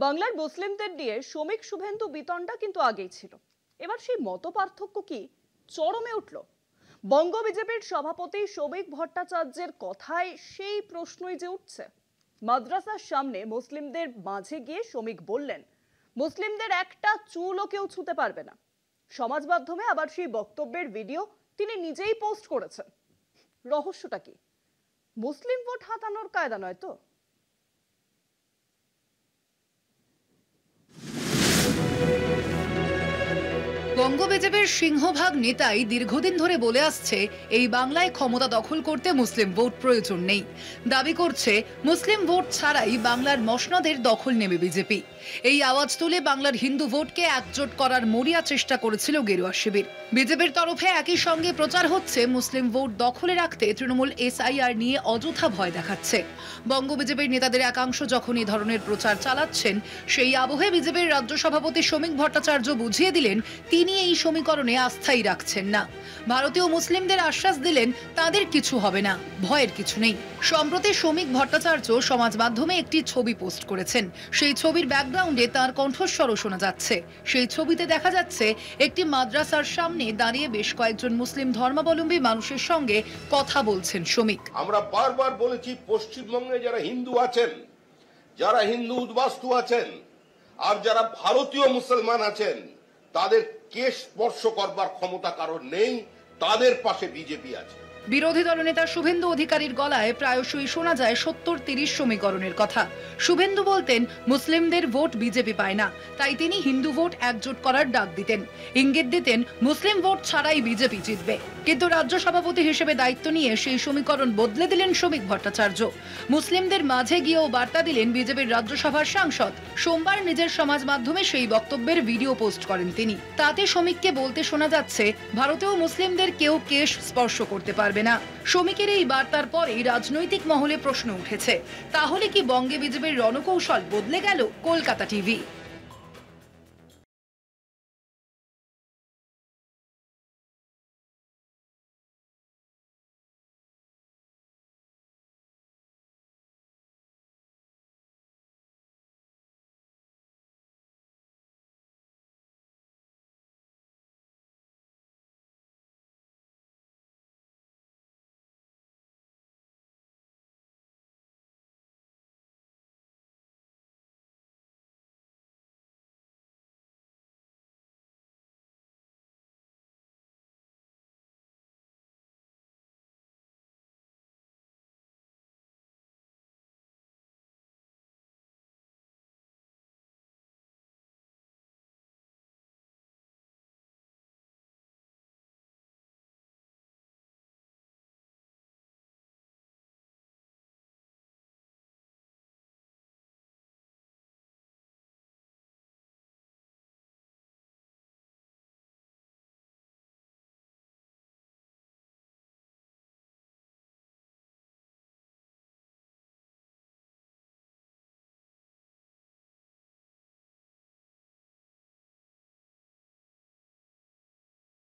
বাংলার মুসলিমদের নিয়ে শ্রমিক শুভেন্দু বিতণ্ডা কিন্তু আগেই ছিল। এবার সেই মত পার্থক্য কি চরমে উঠল? বঙ্গ বিজেপির সভাপতি শ্রমিক ভট্টাচার্যের কথায় সেই প্রশ্নই যে উঠছে। মাদ্রাসার সামনে মুসলিমদের মাঝে গিয়ে শ্রমিক বললেন, মুসলিমদের একটা চুলও কেউ ছুঁতে পারবে না। সমাজ মাধ্যমে আবার সেই বক্তব্যের ভিডিও তিনি নিজেই পোস্ট করেছেন। রহস্যটা কি? মুসলিম ভোট হাতানোর কায়দা নয় তো? বঙ্গ বিজেপির সিংহভাগ নেতাই দীর্ঘদিন ধরে বলে আসছে এই বাংলায় ক্ষমতা দখল করতে মুসলিম ভোট প্রয়োজন নেই। দাবি করছে মুসলিম ভোট ছাড়াই বাংলার মসনদের দখল নেবে বিজেপি। এই আওয়াজ তুলে বাংলার হিন্দু ভোটকে একজোট করার মরিয়া চেষ্টা করেছিল গেরুয়া শিবির। বিজেপির তরফে একই সঙ্গে প্রচার হচ্ছে মুসলিম ভোট দখলে রাখতে তৃণমূল SIR নিয়ে অযথা ভয় দেখাচ্ছে। বঙ্গ বিজেপির নেতাদের একাংশ যখন এই ধরনের প্রচার চালাচ্ছেন, সেই আবহে বিজেপির রাজ্য সভাপতি শ্রমিক ভট্টাচার্য বুঝিয়ে দিলেন তিনি এই সমীকরণে আস্থাই রাখছেন না। ভারতীয় মুসলিমদের আশ্বাস দিলেন তাদের কিছু হবে না, ভয়ের কিছু নেই। সম্প্রতি শ্রমিক ভট্টাচার্য সমাজ মাধ্যমে একটি ছবি পোস্ট করেছেন। সেই ছবির ব্যাকগ্রাউন্ডে তার কণ্ঠস্বরও শোনা যাচ্ছে। সেই ছবিতে দেখা যাচ্ছে একটি মাদ্রাসার সামনে দাঁড়িয়ে বেশ কয়েকজন মুসলিম ধর্মাবলম্বী মানুষের সঙ্গে কথা বলছেন শ্রমিক। আমরা বারবার বলেছি, পশ্চিমবঙ্গে যারা হিন্দু আছেন, যারা হিন্দু উদ্বাস্তু আছেন, আর যারা ভারতীয় মুসলমান আছেন, তাদের কে স্পর্শ করবার ক্ষমতা কারণ নেই, তাদের পাশে বিজেপি আছে। বিরোধী দলনেতা শুভেন্দু অধিকারীর গলায় প্রায়শই শোনা যায় 70-30 সমীকরণের কথা। শুভেন্দু বলতেন মুসলিমদের ভোট বিজেপি পায় না, তাই তিনি হিন্দু ভোট একজোট করার ডাক দিতেন। ইঙ্গিত দিতেন মুসলিম ভোট ছাড়াই বিজেপি জিতবে। কিন্তু রাজ্য সভাপতি হিসেবে দায়িত্ব নিয়ে সেই সমীকরণ বদলে দিলেন শ্রমিক ভট্টাচার্য। মুসলিমদের মাঝে গিয়েও বার্তা দিলেন বিজেপির রাজ্যসভার সাংসদ। সোমবার নিজের সমাজ মাধ্যমে সেই বক্তব্যের ভিডিও পোস্ট করেন তিনি। তাতে শ্রমিককে বলতে শোনা যাচ্ছে ভারতেও মুসলিমদের কেউ কেশ স্পর্শ করতে পারবে না। শ্রমিকের এই বার্তার পরেই রাজনৈতিক মহলে প্রশ্ন উঠেছে, তাহলে কি বঙ্গে বিজেপির রণকৌশল বদলে গেল? কলকাতা টিভি।